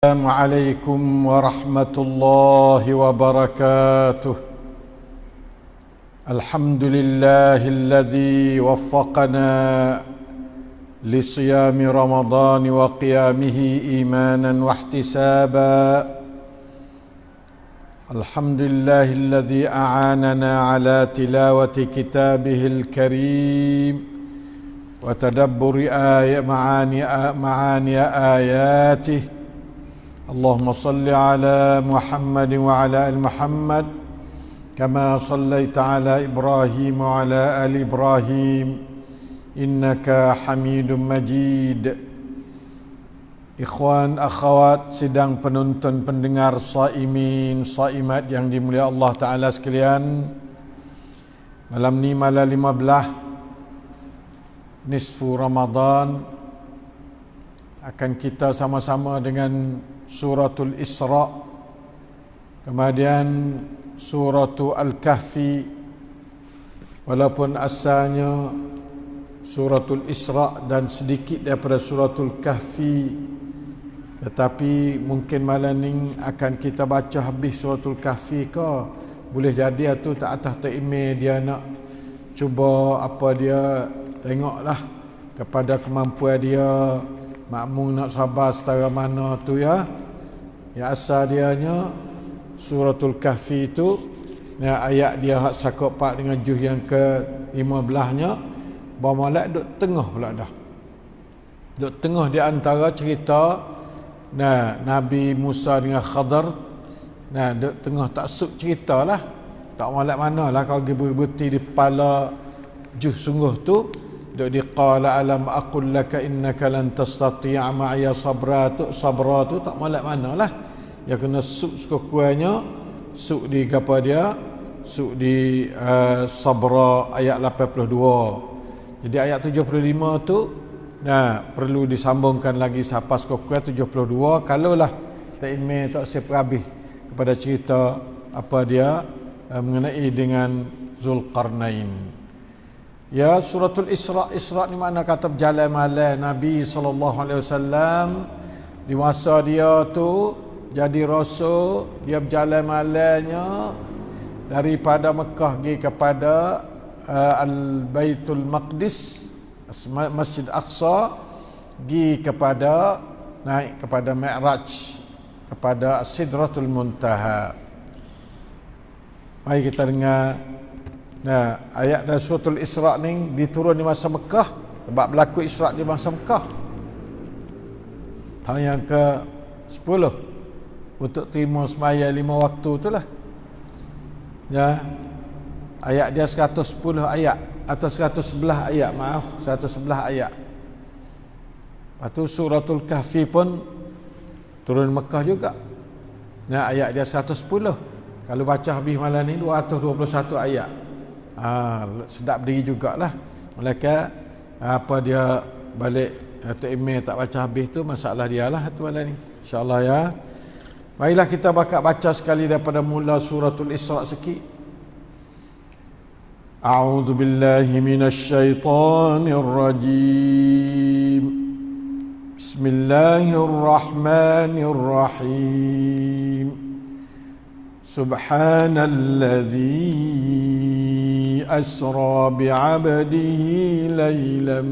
السلام عليكم ورحمة الله وبركاته. الحمد لله الذي وفقنا لصيام رمضان وقيامه إيمانا واحتسابا. الحمد لله الذي أعاننا على تلاوة كتابه الكريم وتدبر معاني آياته. اللهم صل على محمد وعلى آل محمد كما صليت على إبراهيم وعلى آل إبراهيم إنك حميد مجيد. Ikhwan, akhwat, sidang penonton, pendengar, saimin, saimat yang dimuliakan Allah Ta'ala sekalian. Malam ni malam 15 nisfu Ramadan, akan kita sama-sama dengan Suratul Isra, kemudian Suratul Al-Kahfi. Walaupun asalnya Suratul Isra dan sedikit daripada Suratul Kahfi, tetapi mungkin malam ni akan kita baca habis Suratul Kahfi ke. Boleh jadi tu tak atas tak email dia nak cuba apa dia, tengoklah kepada kemampuan dia, makmum nak sabar setara mana tu ya. Ya asal dianya Suratul Kahfi itu ya, ayat dia hak sakut part dengan juz yang ke-15-nya, bermolek duk tengah pula dah. Duk tengah di antara cerita Nabi Musa dengan Khadar. Duk tengah tak suk ceritalah. Tak molek manalah kau pergi berbuti di kepala juz sungguh tu. Duk diqala alam aqul laka innaka lan tastati'a ma'iya sabra tu tak molek manalah. Ya kena suk sekukuanya, suk di apa dia, suk di sabra ayat 82. Jadi ayat 75 tu perlu disambungkan lagi sampai sekukuan 72. Kalaulah tak email tak siap habis kepada cerita apa dia mengenai dengan Zulkarnain. Ya, Suratul Isra. Isra ni makna kata berjalan malam. Nabi SAW di masa dia tu jadi rasul, dia berjalan malamnya daripada Mekah pergi kepada Al-Baitul Maqdis, Masjid Aqsa, pergi kepada naik kepada Mi'raj, kepada Sidratul Muntaha. Mari kita dengar ayat dari Suratul Isra ni diturun di masa Mekah, sebab berlaku Isra di masa Mekah. Tahun yang ke-10 untuk terima sembahyang 5 waktu itulah. Ya. Ayat dia 110 ayat atau 111 ayat, 111 ayat. Lepas tu Suratul Kahfi pun turun Mekah juga. Ayat dia 110. Kalau baca habis malam ni 221 ayat. Sedap diri jugalah. Malaikat apa dia balik atau email tak baca habis tu masalah dia lah tu malam ni. InsyaAllah ya. Marilah kita baca sekali daripada mula Suratul Isra sikit. A'udzu billahi minasy syaithanir rajim. Bismillahirrahmanirrahim. Subhanalladzi asra bi'abdihi laylan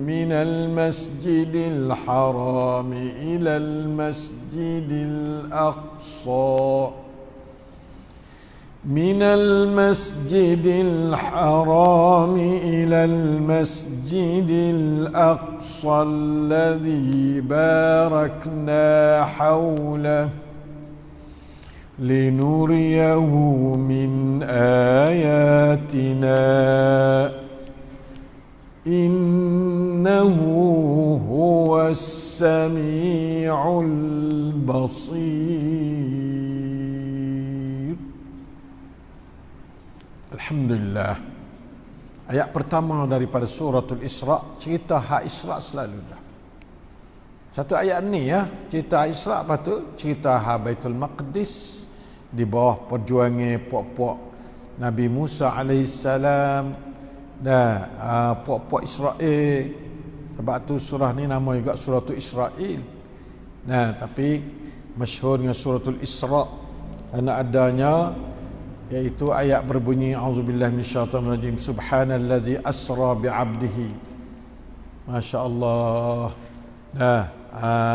minal masjidil haram ilal masjidil aqsa minal masjidil haram ilal masjidil aqsa alladzi barakna hawlahu لنريه من آياتنا إنه هو السميع البصير. Alhamdulillah. Ayat pertama daripada Suratul Isra, cerita hak Isra selalu dah. Satu ayat ni ya, cerita Isra, apa tu? Cerita hak Baitul Maqdis di bawah perjuangan puak-puak Nabi Musa alaihissalam dan puak-puak Israel. Sebab tu surah ni nama juga Suratul Israel. Nah, tapi masyhur dengan suratul Isra karena adanya, iaitu ayat berbunyi auzubillahi minasyaitonir rajim subhanalladzi asra bi'abdihi. masya-Allah. Nah,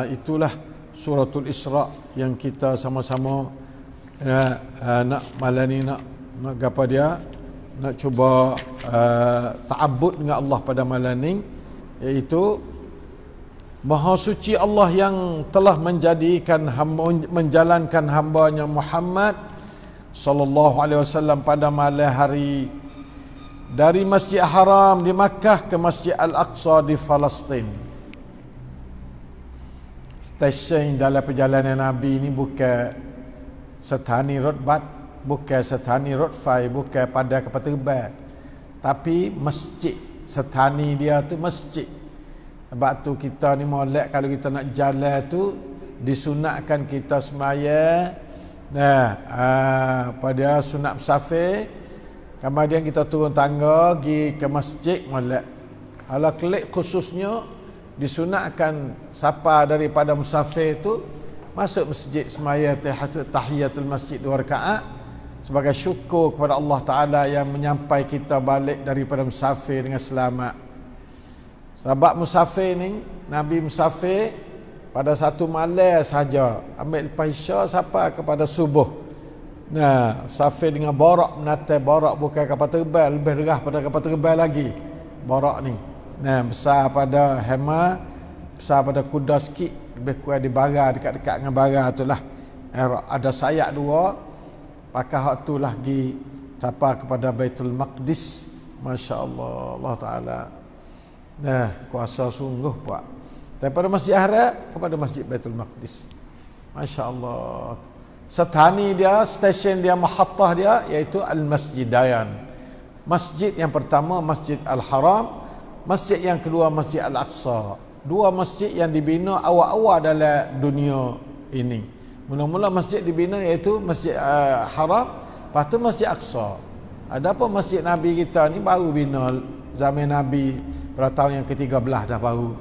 itulah suratul Isra yang kita sama-sama nak malam ni nak gapo dia, nak cuba ta'abbud dengan Allah pada malam ni, iaitu Maha suci Allah yang telah menjalankan hamba-Nya Muhammad sallallahu alaihi wasallam pada malam hari dari Masjid Haram di Makkah ke Masjid Al-Aqsa di Palestin. Stesen dalam perjalanan Nabi ini bukan stani rotbat, bukan stani rotfai, bukan pada kapal terbang, tapi masjid. Stani dia tu masjid. Sebab tu kita ni molek kalau kita nak jalan tu disunatkan kita semaya pada sunat musafir, kemudian kita turun tangga pergi ke masjid molek. Kalau kelik khususnya disunatkan siapa daripada musafir tu masuk masjid semaya tahiyatul masjid 2 rakaat sebagai syukur kepada Allah Ta'ala yang menyampai kita balik daripada musafir dengan selamat. Sebab musafir ni, Nabi musafir pada satu malam saja, ambil lepas isya sampai kepada subuh. Nah, musafir dengan barak, menatai barak bukan kapal terbang, lebih derah pada kapal terbang lagi barak ni. Nah, besar pada hema, besar pada kuda sikit, lebih kurang di bara, dekat-dekat dengan bara tu lah. Ada sayap 2, pakai hak tu lah pergi sampai kepada Baitul Maqdis. Masya-Allah, Allah Ta'ala. Nah, kuasa sungguh buat. Daripada Masjid Haram kepada Masjid Baitul Maqdis. Masya-Allah. Stani dia, stesen dia, mahattah dia iaitu Al-Masjidayan. Masjid yang pertama Masjid Al-Haram, masjid yang kedua Masjid Al-Aqsa. 2 masjid yang dibina awal-awal dalam dunia ini. Mula-mula masjid dibina iaitu Masjid Haram, lepas tu Masjid Aqsa. Adapun masjid Nabi kita ni baru bina zaman Nabi pada tahun yang ke-13 dah baru.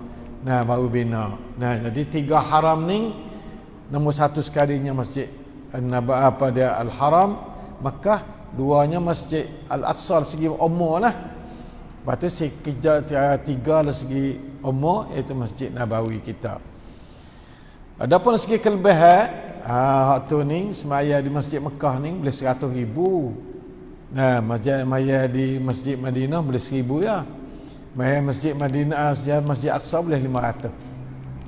Nah, baru bina. Nah, jadi 3 haram ni nombor 1 sekalinya Masjid Al-Haram Makkah, 2nya Masjid Al-Aqsa segi umur lah. Lepas tu tiga dari segi umur iaitu Masjid Nabawi kita. Adapun segi kelebihan, hak tu ni semaya di Masjid Mekah ni boleh 100,000. Nah, semaya di Masjid Madinah boleh 1,000 ya. Masjid Madinah, Masjid Aqsa boleh 500.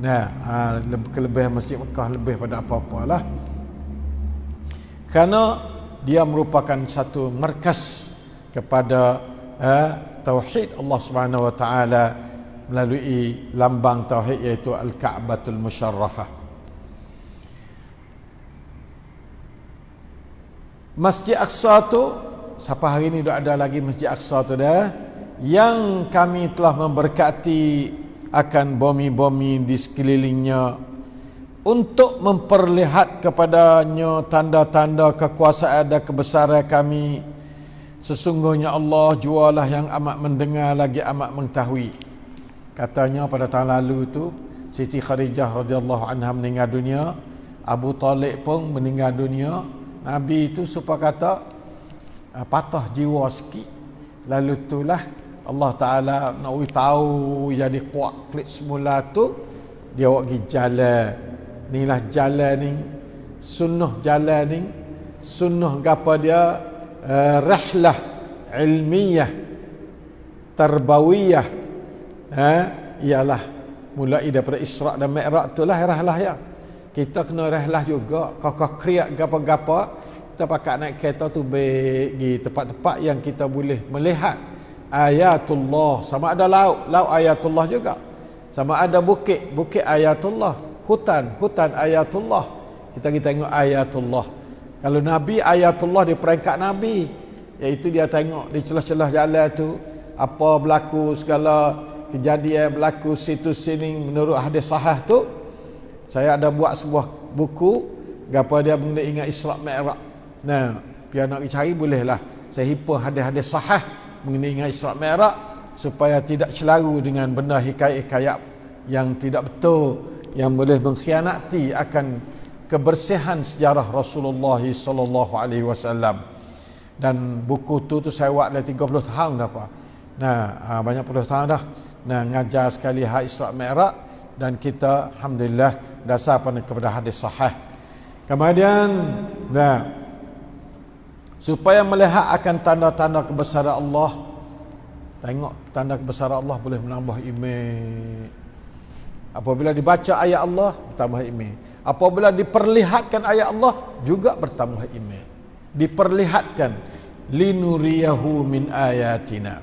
Nah, kelebihan Masjid Mekah lebih pada apa-apalah. Kerana dia merupakan satu markas kepada tauhid Allah Subhanahu wa taala melalui lambang tauhid iaitu Al-Ka'batul Musyarrafah. Masjid Aqsa tu sampai hari ni dah ada lagi Masjid Aqsa tu dah, yang kami telah memberkati akan bumi-bumi di sekelilingnya untuk memperlihat kepadanya tanda-tanda kekuasaan dan kebesaran kami. Sesungguhnya Allah jualah yang amat mendengar lagi amat mengetahui. Katanya pada tahun lalu tu Siti Khadijah radhiyallahu anha meninggal dunia, Abu Talib pun meninggal dunia. Nabi itu supaya kata patah jiwa sikit. Lalu itulah Allah Ta'ala nak tahu jadi kuat klik semula tu dia awak pergi jalan. Inilah jalan ni, sunnah jalan ni, sunnah apa dia, rihlah ilmiah tarbawiyah, ialah mulai daripada Isra' dan Mi'raj itulah rihlah ya. Kita kena rihlah juga, kakak kriak gapa-gapa, kita pakai naik kereta tu pergi tempat-tempat yang kita boleh melihat ayatullah. Sama ada laut ayatullah juga, sama ada bukit ayatullah, hutan ayatullah. Kita tengok ayatullah. Kalau Nabi ayatullah di peringkat Nabi, iaitu dia tengok di celah-celah jalan tu apa berlaku, segala kejadian berlaku situ sini menurut hadis sahih tu. Saya ada buat sebuah buku gapo dia mengenai ingat Isra' Mi'raj. Nah, biar nak cari bolehlah. Saya himpun hadis-hadis sahih mengenai ingat Isra' Mi'raj supaya tidak celaru dengan benda hikayat-hikayat yang tidak betul, yang boleh mengkhianati akan kebersihan sejarah Rasulullah sallallahu alaihi wasallam. Dan buku tu saya buat dah 30 tahun dah Pak. Banyak puluh tahun dah. Ngajar sekali Isra Mi'raj, dan kita alhamdulillah dasar kepada hadis sahih. Kemudian supaya melihat akan tanda-tanda kebesaran Allah. Tengok tanda kebesaran Allah boleh menambah iman. Apabila dibaca ayat Allah, bertambah iman. Apabila diperlihatkan ayat Allah, juga bertambah iman. Diperlihatkan linuriyahu min ayatina.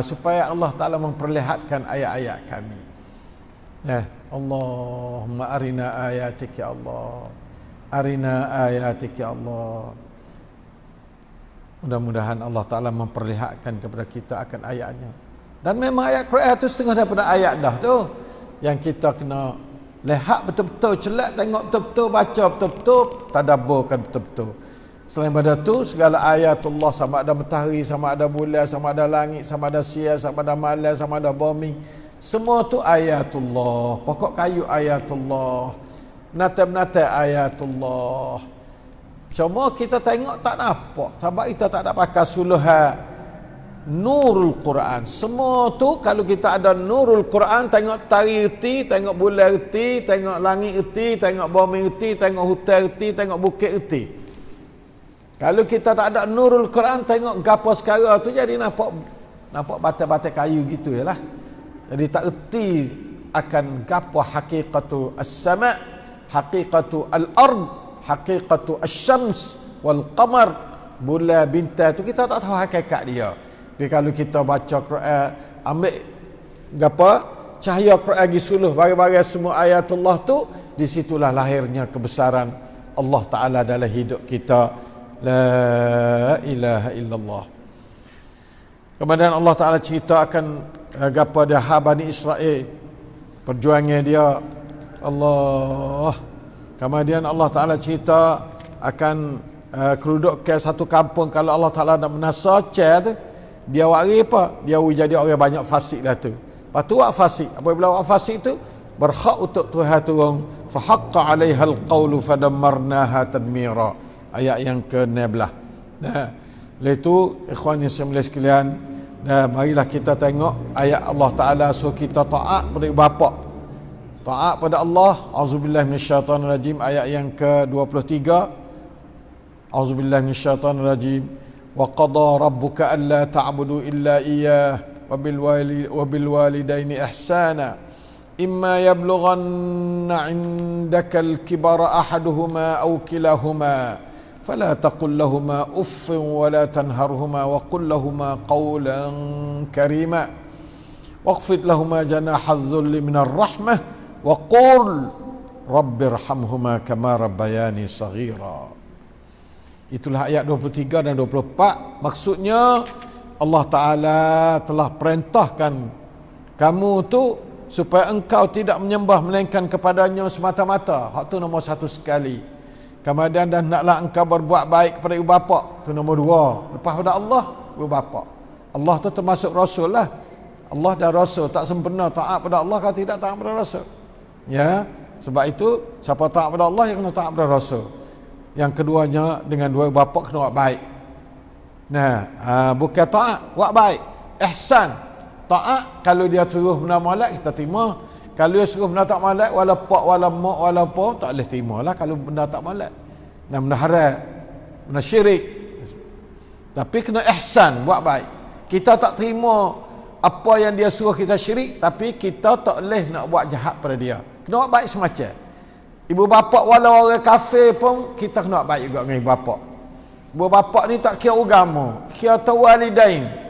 Supaya Allah Ta'ala memperlihatkan ayat-ayat kami. Allahumma arina ayatik ya Allah. Arina ayatik ya Allah. Mudah-mudahan Allah Ta'ala memperlihatkan kepada kita akan ayatnya. Dan memang ayat Quran itu setengah daripada ayat dah tu, yang kita kena lihat betul-betul, celak tengok betul-betul, baca betul-betul, tadabburkan betul-betul. Selain daripada tu, segala ayatullah, sama ada matahari, sama ada bulan, sama ada langit, sama ada siang, sama ada malam, sama ada bumi, semua tu ayatullah. Pokok kayu ayatullah, nata-nata ayatullah. Cuma kita tengok tak nampak, sebab kita tak ada pakai suluhan nurul Quran. Semua tu kalau kita ada nurul Quran, tengok tari erti, tengok bulan erti, tengok langit erti, tengok bumi erti, tengok hutan erti, tengok bukit erti. Kalau kita tak ada nurul Quran, tengok gapo sekarang tu jadi nampak batai-batai kayu gitu yalah. Jadi tak erti akan gapo haqiqatu as-sama', haqiqatu al-ard, haqiqatu asy-syams wal qamar, bulan bintang tu kita tak tahu hakikat dia. Tapi kalau kita baca Quran, ambil gapo cahaya Quran gisuluh bagi-bagi semua ayatullah tu, di situlah lahirnya kebesaran Allah Taala dalam hidup kita. La ilaha illallah. Kemudian Allah Ta'ala cerita akan gapo dia Bani Israel, perjuangan dia Allah. Kemudian Allah Ta'ala cerita akan kedudukan satu kampung. Kalau Allah Ta'ala nak menasar tu, dia wari apa? Dia jadi orang banyak fasik dah tu. Lepas tu wak fasik. Apabila wak fasik tu berhak untuk Tuhan turun, fa haqqa 'alaiha al-qawlu fadammarnaha tadmira. Ayat yang ke-16. Lepas itu ikhwan yang semula sekalian, marilah kita tengok ayat Allah Ta'ala suruh kita taat pada bapa. Taat pada Allah. Auzubillahi minasyaitanirrajim, ayat yang ke-23. Auzubillahi minasyaitanirrajim. Wa qada rabbuka alla ta'budu illa iyyah wa bil walidaini ihsana. Imma yablughanna 'indaka al-kibara ahaduhuma aw kilahuma فلا تقل لهما أف ولا تنهرهما وقل لهما قولا كريما واخفض لهما جناح الذل من الرحمة وقل رب ارحمهما كما ربياني صغيرا. Itulah ayat 23 dan 24. Maksudnya Allah Ta'ala telah perintahkan kamu tu supaya engkau tidak menyembah melainkan kepadanya semata-mata. Hak tu nombor satu sekali. Kemudian dan naklah engkau berbuat baik kepada ibu bapa. Itu nombor dua. Lepas pada Allah, ibu bapa. Allah tu termasuk Rasul lah. Allah dan Rasul tak sempurna taat pada Allah kalau tidak taat pada Rasul. Ya, sebab itu siapa taat pada Allah yang kena taat pada Rasul. Yang keduanya dengan dua ibu bapa kena buat baik. Bukan taat, buat baik. Ihsan. Taat kalau dia suruh benda malak kita terima. Kalau dia suruh benda tak malak, wala pak, wala mak, wala apa, tak boleh terima lah kalau benda tak malak. Benda haram, benda syirik. Tapi kena ihsan, buat baik. Kita tak terima apa yang dia suruh kita syirik, tapi kita tak boleh nak buat jahat pada dia. Kena buat baik semacam. Ibu bapa walau orang kafir pun, kita kena buat baik juga dengan ibu bapa. Ibu bapa ni tak kira agama, kira walidain.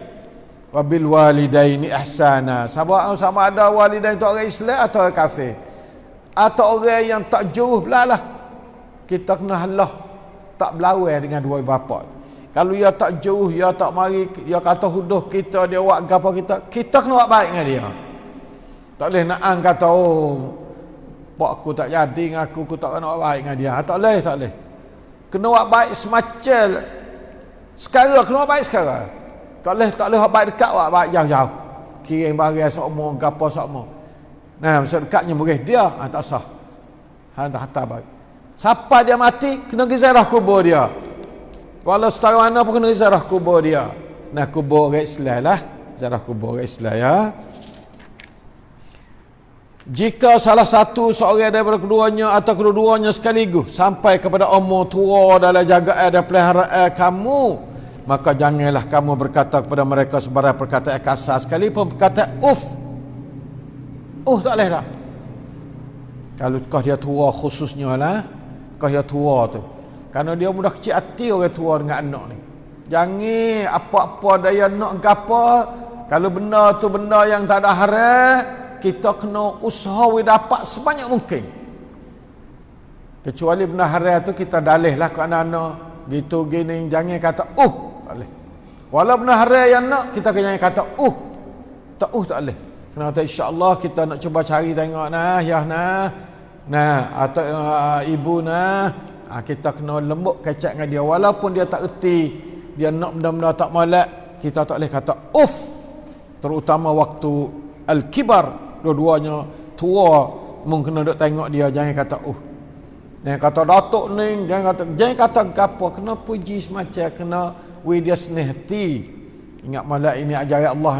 Wabil walidaini ihsana. Sama ada walidain tu orang Islam atau orang kafir, atau orang yang tak jauh belalah, kita kena halah tak berlawan dengan dua bapa. Kalau dia tak jauh, dia tak mari, dia kata huduh kita, dia buat gapo kita kena buat baik dengan dia. Tak boleh nak kata pak aku tak jadi dengan aku tak kena buat baik dengan dia. Tak boleh. Kena buat baik semacam sekarang, kena buat baik sekarang. Tak boleh baik dekat, baik jauh-jauh. Kirim barang sokmo, gapo sokmo. Maksud dekatnya boleh dia, tak sah. Hantar bagi. Siapa dia mati, kena pergi ziarah kubur dia. Walau setara mana pun kena pergi ziarah kubur dia. Nah, kubur orang Islam lah. Ziarah kubur orang Islam ya. Jika salah satu seorang daripada keduanya atau kedua-duanya sekaligus sampai kepada umur tua dalam jagaan dan peliharaan kamu, maka janganlah kamu berkata kepada mereka sebarang perkataan kasar, sekalipun perkataan tak boleh dah. Kalau kau dia tua khususnya lah, kau dia tua tu, kerana dia mudah kecil hati orang tua dengan anak ni. Jangan apa-apa daya nak ke apa, kalau benda tu benda yang tak ada haram, kita kena usaha dapat sebanyak mungkin. Kecuali benda haram tu kita dalih lah ke anak-anak gitu gini, jangan kata tak boleh. Walau benda haram yang nak, kita jangan kata tak boleh. Kena kata insya-Allah kita nak cuba cari tengok atau ibu kita kena lembut kecak dengan dia, walaupun dia tak erti, dia nak benda-benda tak molek, kita tak boleh kata terutama waktu al-kibar, dua-duanya tua, mungkin kena duk tengok dia, jangan kata jangan kata datuk ni, jangan kata apa, kena puji semacam, kena dia senang hati. Ingat malam ini ajaran Allah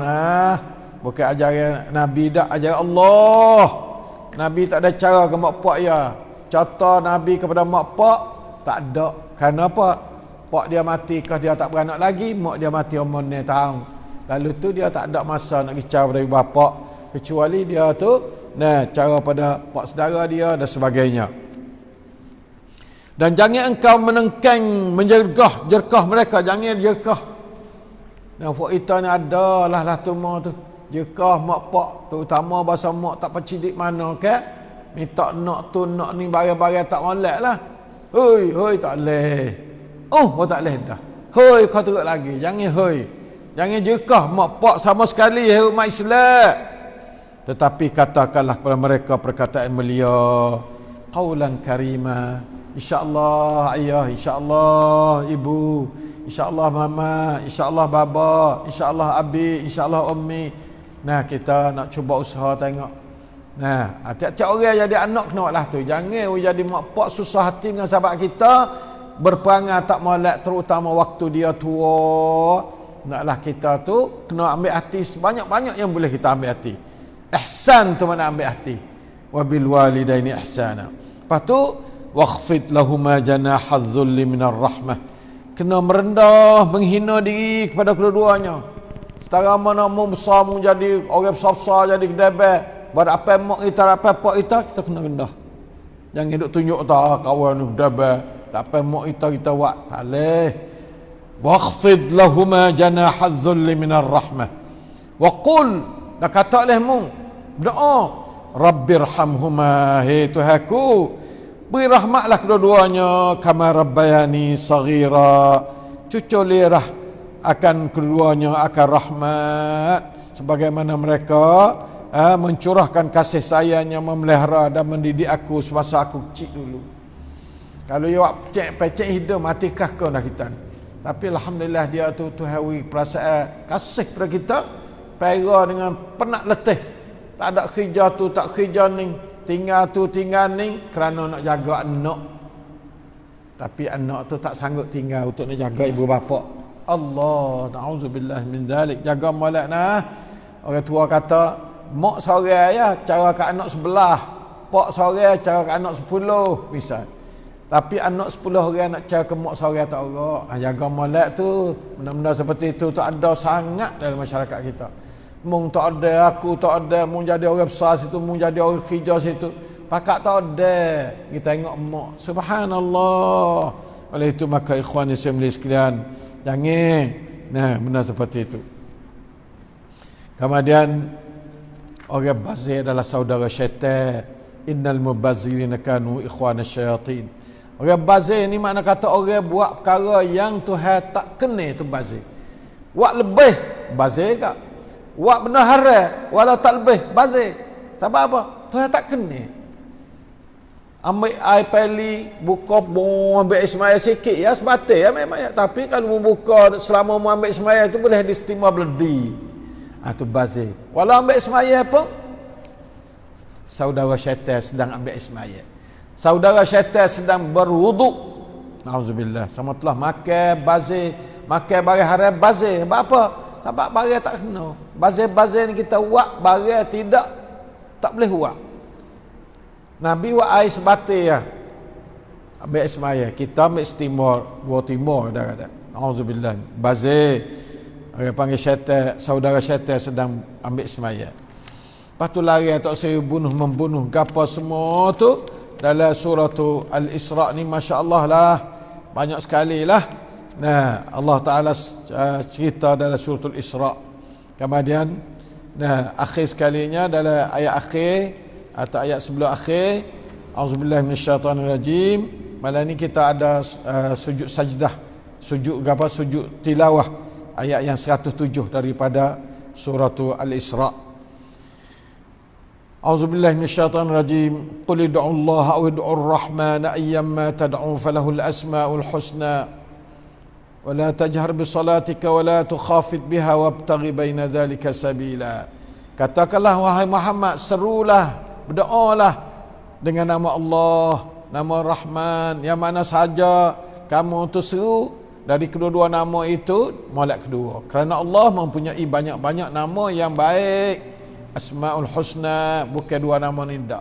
bukan ajaran Nabi, dak ajaran Allah. Nabi tak ada cara ke mak pak ya. Contoh Nabi kepada mak pak tak ada. Kenapa? Pak dia mati kah dia tak beranak lagi, mak dia mati umur 9 tahun. Lalu tu dia tak ada masa nak bicara pada bapak, kecuali dia tu cara pada pak saudara dia dan sebagainya. Dan jangan engkau menengkang jerkah mereka, jangan jerkah. Dan kita ni ada lah tumor tu. Jerkah mak pak, terutama bahasa mak tak pacidik mana ke, minta nak tu nak ni barang-barang tak molek lah. Hoi tak boleh. Tak boleh dah. Hoi kau teruk lagi. Jangan jangan jerkah mak pak sama sekali umat Islam. Tetapi katakanlah kepada mereka perkataan mulia, qaulan karima. InsyaAllah ayah, InsyaAllah ibu, InsyaAllah mama, InsyaAllah baba, InsyaAllah abi, InsyaAllah ummi. Kita nak cuba usaha tengok. Tiap-tiap orang jadi anak kena lah tu. Jangan jadi mak pak susah hati dengan sahabat kita, berperangai tak molek, terutama waktu dia tua. Naklah kita tu kena ambil hati sebanyak-banyak yang boleh kita ambil hati. Ihsan tu mana ambil hati. Wabil walidaini ihsana. Lepas tu wakhfid lahuma janahadz dzulli minar rahmah. Kena merendah, menghina diri kepada kedua-duanya. Setara mana mu besar, mu jadi orang besar-besar, jadi kedebel, pada apa mak kita, apa pak kita kena rendah. Jangan duk tunjuk tak kawan ni kedebel, apa mak kita buat, tak boleh. Wakhfid lahuma janahadz dzulli minar rahmah. Wa qul, dah kata oleh mu berdoa, rabbirhamhuma, hai Tuhanku, beri rahmatlah kedua-duanya, kama rabbayani saghira, cuculirah akan keduanya akan rahmat sebagaimana mereka mencurahkan kasih sayangnya, memelihara dan mendidik aku semasa aku kecil dulu. Kalau you pecek hidup matikah kau dah kita. Tapi alhamdulillah dia tu Tuhan perasaan kasih pada kita, pera dengan penat letih, tak ada kerja tu tak kerja ni, tinggal tu tinggal ni kerana nak jaga anak. Tapi anak tu tak sanggup tinggal untuk nak jaga ibu bapa. Allah, na'udzubillah min dhalik. Jaga molek orang tua kata mak seorang ya cara ke anak sebelah, pak seorang cara ke anak 10 misal. Tapi anak 10 orang nak cara ke mak seorang tak orang. Jaga molek tu, benda-benda seperti itu tak ada sangat dalam masyarakat kita. Mung tak ada, aku tak ada, mung jadi orang besar situ, mung jadi orang kerja situ, pakak tak ada. Kita tengok mak, subhanallah. Oleh itu maka ikhwan Islam sekalian, jangan benda seperti itu. Kemudian orang bazir adalah saudara syaitan. Innal mubazzirina kanu ikhwana syayatin. Orang bazir ni makna kata orang buat perkara yang Tuhan tak kena tu bazir. Buat lebih bazir ke? Buat benda haram walau tak lebih bazir. Sebab apa? Tuhan tak kena. Ambil air peli, buka ambil semaya sikit ya, sebatas ya memang ya. Tapi kalau membuka selama mu ambil semaya tu boleh distima beledi. Tu bazir. Walau ambil semaya pun saudara syaitan sedang ambil semaya. Saudara syaitan sedang berwuduk. Nauzubillah. Sama telah makan bazir, makan barang haram bazir. Sebab apa? Sebab barang tak kena. Bazir-bazir ni kita buat, barang tak boleh buat. Nabi buat air sebatir ya. Ambil semaya. Kita ambil setimur, dua timur dah kata. Auzubillah. Bazir. Orang panggil syaitan, saudara syaitan sedang ambil semaya. Lepas tu lari atau saya membunuh gapo semua tu dalam surah Al-Isra ni, masya-Allah lah, banyak sekali lah. Nah, Allah Taala cerita dalam surah Al-Isra. Kemudian akhir sekalinya dalam ayat akhir atau ayat sebelum akhir, auzubillahi minasyaitonirrajim. Malam ni kita ada sujud sajdah, sujud tilawah ayat yang 107 daripada surah Al-Isra. A'udzubillahi minasyaitonirrajim. Qul ud'u Allah aw ud'u ar-Rahman ayyamma tad'u falahul asmaul husna wa la tajhar bi salatika wa la tukhafit biha wabtaghi baina dzalika sabila. Katakanlah wahai Muhammad, serulah, berdoalah dengan nama Allah, nama Rahman, yang mana saja kamu tu seru dari kedua-dua nama itu molek kedua. Kerana Allah mempunyai banyak-banyak nama yang baik. Asmaul Husna, bukan dua nama ni tak.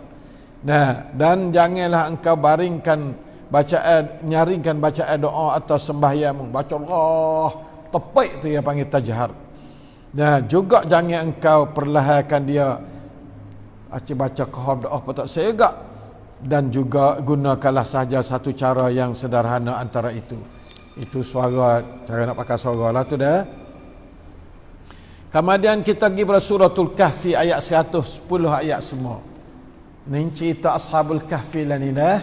Nah, dan janganlah engkau baringkan bacaan, nyaringkan bacaan doa atau sembahyangmu. Baca Allah tepik tu yang panggil tajhar. Nah, juga jangan engkau perlahankan dia baca qahar doa apa tak segak, dan juga gunakanlah sahaja satu cara yang sederhana antara itu. Itu suara, cara nak pakai suara lah tu dah. Kemudian kita pergi pada suratul Kahfi ayat 110 ayat semua. Ini cerita Ashabul Kahfi lah ni dah.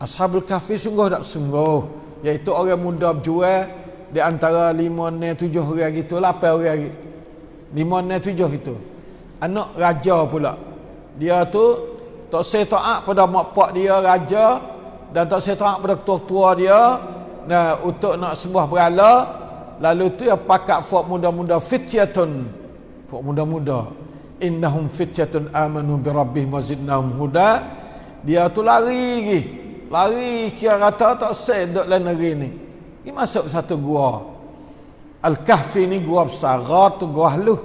Ashabul Kahfi sungguh tak sungguh, iaitu orang muda berjual di antara 5, 6, 7 orang gitu, 8 orang gitu. 5, 6, 7 gitu. Anak raja pula. Dia tu tak say taat pada mak pak dia raja, dan tak say taat pada ketua-ketua dia. Nah, untuk nak sembah berhala. Lalu tu ya pakat fok muda-muda, fityatun, fok muda-muda, innahum fityatun amanu bi rabbihim wazidnahum huda. Dia tu lari kira kata tak sedok dalam negeri ni. Dia masuk satu gua. Al-Kahfi ni gua besar, Ghar tu gua lu.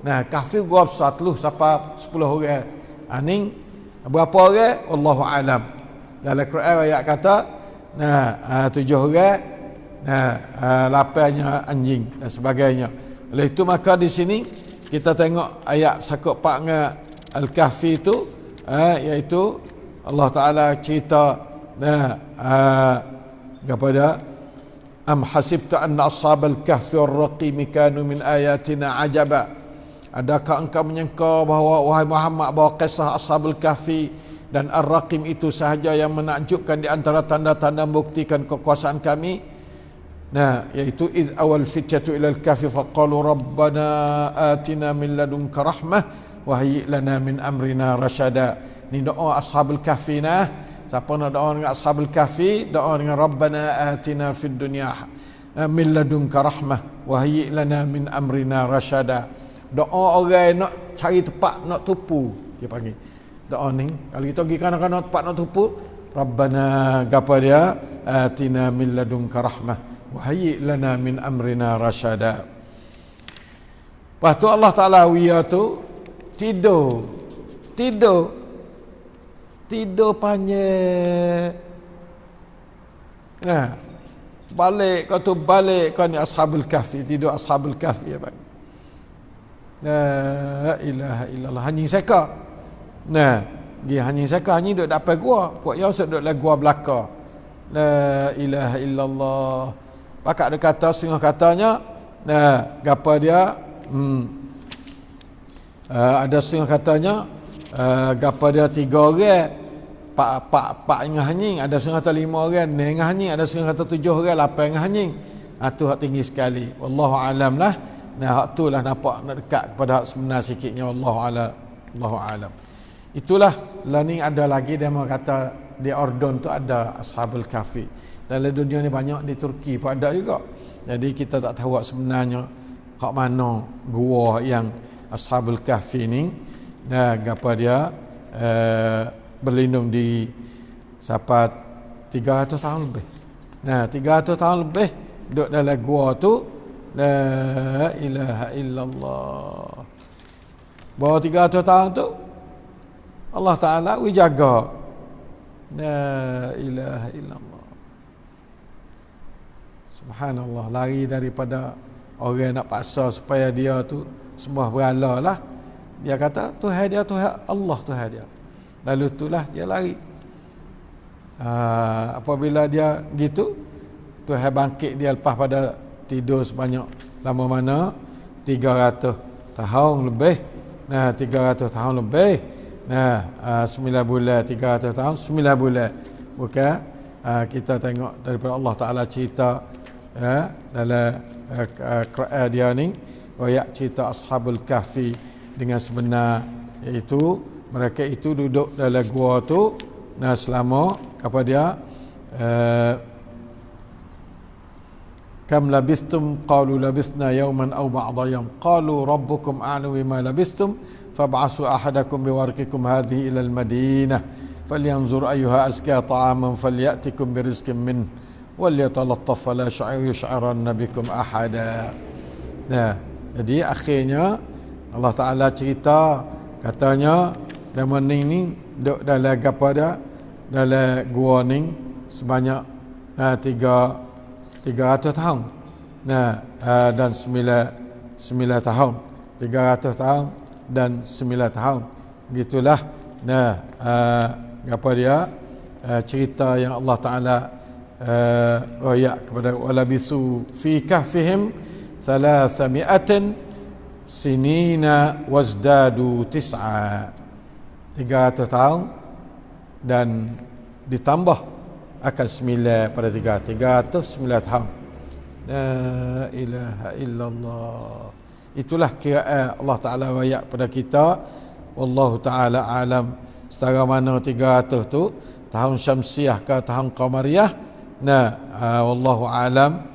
Nah, Kahfi gua besar lu sampai 10 orang. Aning berapa orang? Wallahu alam. Dalam Quran ayat kata 7 orang. Laparnya anjing dan sebagainya. Oleh itu maka di sini kita tengok ayat sakut pak dengan Al-Kahfi itu, iaitu Allah Taala cerita kepada am hasibta anna ashabal kahfi war-raqim kanu min ayatina ajaba. Adakah engkau menyangka bahawa wahai Muhammad bahawa kisah ashabul kahfi dan ar-raqim itu sahaja yang menakjubkan di antara tanda-tanda membuktikan kekuasaan kami? Nah, iaitu iz awal fityatu ila al-kahfi faqalu rabbana atina min ladunka rahmah wa hayyi lana min amrina rasyada. Ni doa ashabul kahfi nah. Siapa nak doa dengan ashabul kahfi, doa dengan rabbana atina fid dunya min ladunka rahmah wa hayyi lana min amrina rasyada. Doa orang nak cari tempat nak tupu, dia panggil doa ni. Kalau kita pergi kanan-kanan tempat nak tupu, rabbana gapo dia, atina min ladunka rahmah wahyi lana min amrina rasyada. Lepas tu Allah Ta'ala wiyah tu tidur panjang. Nah, balik kau ni ashabul kahfi, tidur ashabul kahfi ya bang. La ilaha illallah, hanying seka. Nah, dia hanying seka, hanying duduk dapat gua, kuat yang duduk dalam gua belaka. La ilaha illallah. Pakak dia kata, setengah katanya, gapa dia, ada setengah katanya, gapa dia 3 orang, pak ngah hanying, ada setengah kata 5 orang, ngah hanying, ada setengah kata 7 orang, 8 ngah hanying. Tu hak tinggi sekali. Wallahu alam lah. Hak tu lah nampak nak dekat kepada hak sebenar sikitnya. Wallahu alam. Itulah, learning ada lagi dia mau kata di Ordon tu ada ashabul kahfi. Dalam dunia ni banyak, di Turki pun ada juga. Jadi kita tak tahu sebenarnya kat mana gua yang ashabul kahfi ni. Gapa dia berlindung di sampai 300 tahun lebih. Nah, 300 tahun lebih duduk dalam gua tu, la ilaha illallah. Bahawa 300 tahun tu Allah Ta'ala jaga. La ilaha illallah. Subhanallah, lari daripada orang nak paksa supaya dia tu sembah berhala lah. Dia kata Tuhan dia Tuhan Allah, Tuhan dia. Lalu itulah dia lari. Apabila dia gitu, Tuhan bangkit dia lepas pada tidur sebanyak lama mana 300 tahun lebih. Nah, 300 tahun lebih. Nah, 9 bulan 300 tahun 9 bulan. Bukan kita tengok daripada Allah Ta'ala cerita dalam Quran dia ni, royak cerita Ashabul Kahfi dengan sebenar, iaitu mereka itu duduk dalam gua tu selama apa dia kam labistum qalu labisna yawman aw ba'da yawm qalu rabbukum a'lamu bima labistum fab'asu ahadakum biwarqikum hadhihi ila al-madinah falyanzur ayyuha azka ta'aman falyatikum birizqin min walyatalattaf fala yush'iranna bikum ahada. Nah, jadi akhirnya Allah Ta'ala cerita, katanya zaman ni duduk dalam apa dia, dalam gua ni sebanyak 300 tahun. Nah, dan 9 tahun. 300 tahun dan 9 tahun. Gitulah. Nah, apa dia cerita yang Allah Ta'ala royak kepada walabisu fi kahfihim 300 sinina wazdadu 300 tahun dan ditambah akan 9 pada 309 tahun. La ilaha illallah. Itulah kiraan Allah Ta'ala royak pada kita. Wallahu ta'ala alam setara mana 300 tu tahun syamsiah ke tahun qamariyah. Nah, wallahu alam.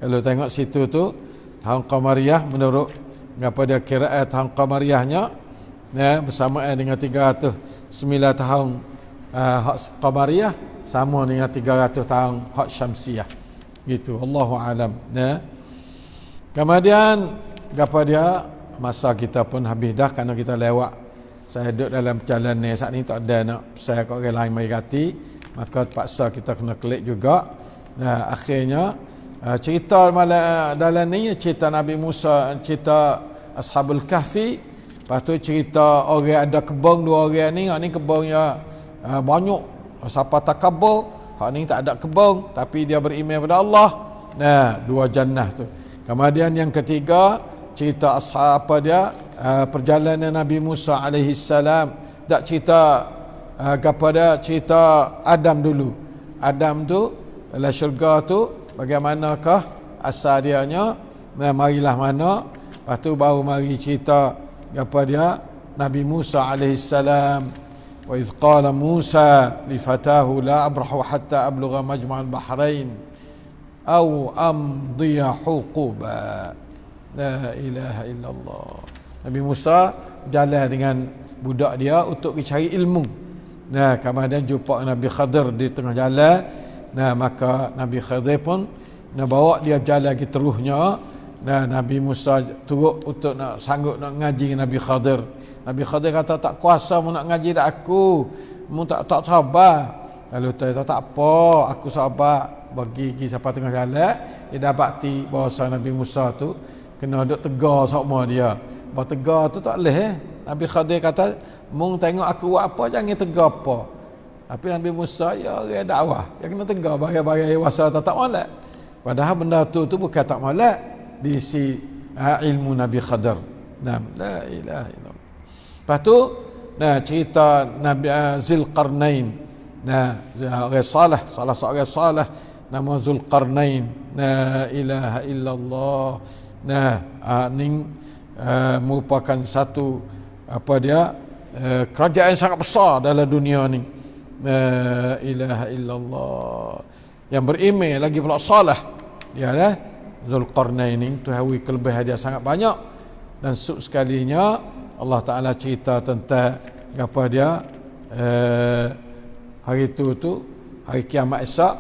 Kalau tengok situ tu tahun qamariyah menurut kepada kiraan tahun qamariyahnya bersamaan dengan 309 tahun hak qamariyah, sama dengan 300 tahun hak syamsiah. Gitu, wallahu alam. Nah, kemudian apa dia, masa kita pun habis dah kerana kita lewat. Saya duduk dalam perjalanan ni, saat ni tak ada nak saya kat orang lain mari kati, maka terpaksa kita kena klik juga. Nah, akhirnya cerita dalam ni cerita Nabi Musa, cerita Ashabul Kahfi. Lepas tu cerita orang ada kebun, dua orang ni, hak ni kebunnya banyak, siapa takabur, hak ni tak ada kebun tapi dia beriman kepada Allah. Nah, dua jannah tu. Kemudian yang ketiga cerita ashab apa dia, perjalanan Nabi Musa alaihi salam. Tak cerita kepada cerita Adam dulu. Adam tu dalam syurga tu bagaimanakah asal dianya, marilah mana. Lepas tu baru mari cerita apa dia Nabi Musa alaihi salam. Wa idh qala Musa li fatahu la abrahu hatta ablugha majma'al bahrain aw amdiya huquba. La ilaha illallah. Nabi Musa jalan dengan budak dia untuk mencari ilmu. Nah, kemudian jumpa Nabi Khadir di tengah jalan. Nah, maka Nabi Khadir pun nak bawa dia jalan lagi terusnya. Nah, Nabi Musa turut untuk nak sanggup nak ngaji Nabi Khadir. Nabi Khadir kata tak kuasa mu nak ngaji dak aku. Mu tak sabar. Lalu dia kata tak apa, aku sabar. Bagi siapa tengah jalan, dia dapati bahawa Nabi Musa tu kena duk tegar sama dia. Bah tegar tu tak boleh. Nabi Khadir kata, "Mung tengok aku buat apa, jangan tegar apa." Tapi Nabi Musa ya orang dakwah, dia kena tegar bagai-bagai wasa tak molek. Padahal benda tu bukan tak molek di si ilmu Nabi Khadir. Nah, la ilaha illallah. Lepas tu cerita Nabi Zulqarnain. Nah, orang saleh, salah seorang saleh nama Zulqarnain. La ilaha illallah. Nah, ni merupakan satu apa dia kerajaan sangat besar dalam dunia ni. La ilaha illallah. Yang berimej lagi pula saleh. Dia Zulqarnain ni tuhawi kelebihan dia sangat banyak, dan sekalinya Allah Ta'ala cerita tentang apa dia hari itu hari kiamat esok,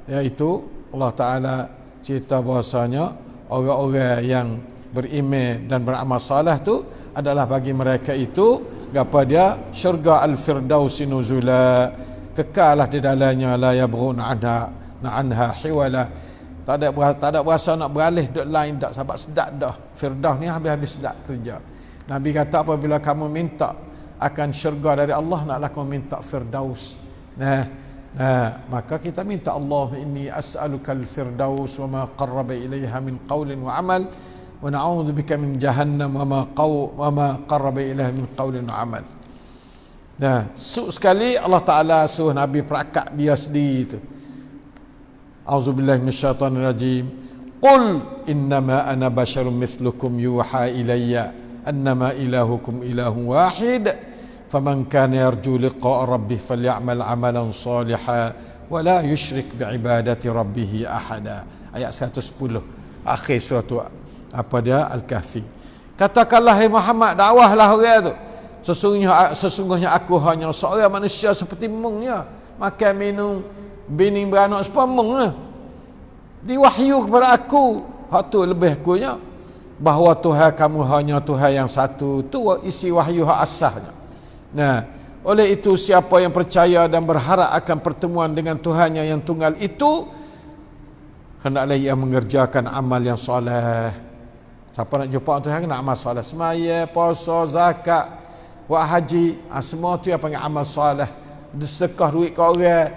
iaitu Allah Ta'ala cerita bahasanya orang-orang yang beriman dan beramal soleh tu adalah bagi mereka itu apa dia syurga al-firdausi nuzula, kekalah di dalamnya, la yabrun anha hiwala, tak ada berasa nak beralih duk lain dak, sebab sedap dah firdaus ni habis-habis sedap kerja. Nabi kata apabila kamu minta akan syurga dari Allah, naklah kamu minta firdaus. Maka kita minta Allah, inni as'aluka al-firdaus wa ma qarraba ilaiha min qawlin wa amal, wa na'udzu bika min jahannam wa ma qarraba ilaiha min qawlin wa amal. Sekali Allah Ta'ala suruh Nabi perakat dia sendiri itu. A'udzubillahi minasyaitanir rajim. Qul innama ana basyarum mithlukum yuha ilayya annama ilahukum ilahun wahid. فمن كان يرجو لقاء ربه فليعمل عملا صالحا ولا يشرك بعبادة ربه أحدا. Ayat 110 akhir surah Al-Kahfi. Katakanlah hai Muhammad, dakwahlah orang tu, sesungguhnya aku hanya seorang manusia seperti mungnya, makan minum bini beranak seperti mungnya. Diwahyu kepada aku, hak tu lebih akunya, bahawa Tuhan kamu hanya Tuhan yang satu. Tu isi wahyu hak asahnya. Oleh itu siapa yang percaya dan berharap akan pertemuan dengan Tuhannya yang tunggal itu, hendaklah ia mengerjakan amal yang soleh. Siapa nak jumpa Tuhan kena amal soleh, semaya, puasa, zakat, buat haji, semua tu yang panggil amal soleh. Sedekah duit ke orang,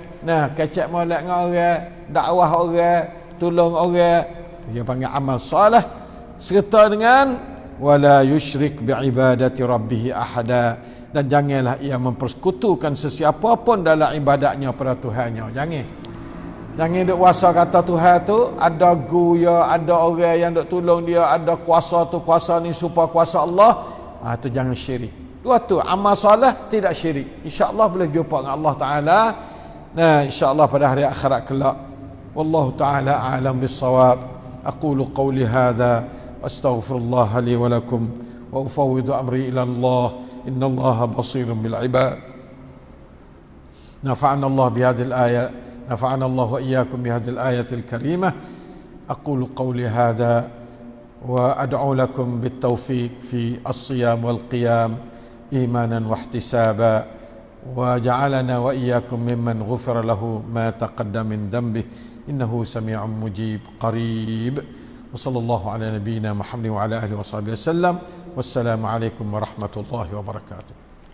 kecek molek dengan orang, dakwah orang, tolong orang, tu yang panggil amal soleh, serta dengan wala yusyrik biibadati rabbih ahada, dan janganlah ia mempersekutukan sesiapa pun dalam ibadatnya pada Tuhannya. Jangan duk wasa kata Tuhan tu ada guru, ada orang yang duk tolong dia, ada kuasa tu kuasa ni supaya kuasa Allah. Tu jangan syirik. Dua tu amal soleh tidak syirik. Insya-Allah boleh jumpa dengan Allah Taala. Insya-Allah pada hari akhirat kelak. Wallahu taala a'lam bis-shawab. Aqulu qawli hadza astaghfirullah li wa lakum wa ufawwidu amri ila Allah. Inna Allah basirun bil ibad. Nafa'ana Allah bihadhihi al-ayat. نفعنا الله وإياكم بهذه الآية الكريمة. أقول قولي هذا وأدعو لكم بالتوفيق في الصيام والقيام إيمانا واحتسابا، وجعلنا وإياكم ممن غفر له ما تقدم من ذنبه إنه سميع مجيب قريب. وصلى الله على نبينا محمد وعلى آله وصحبه وسلم. والسلام عليكم ورحمة الله وبركاته.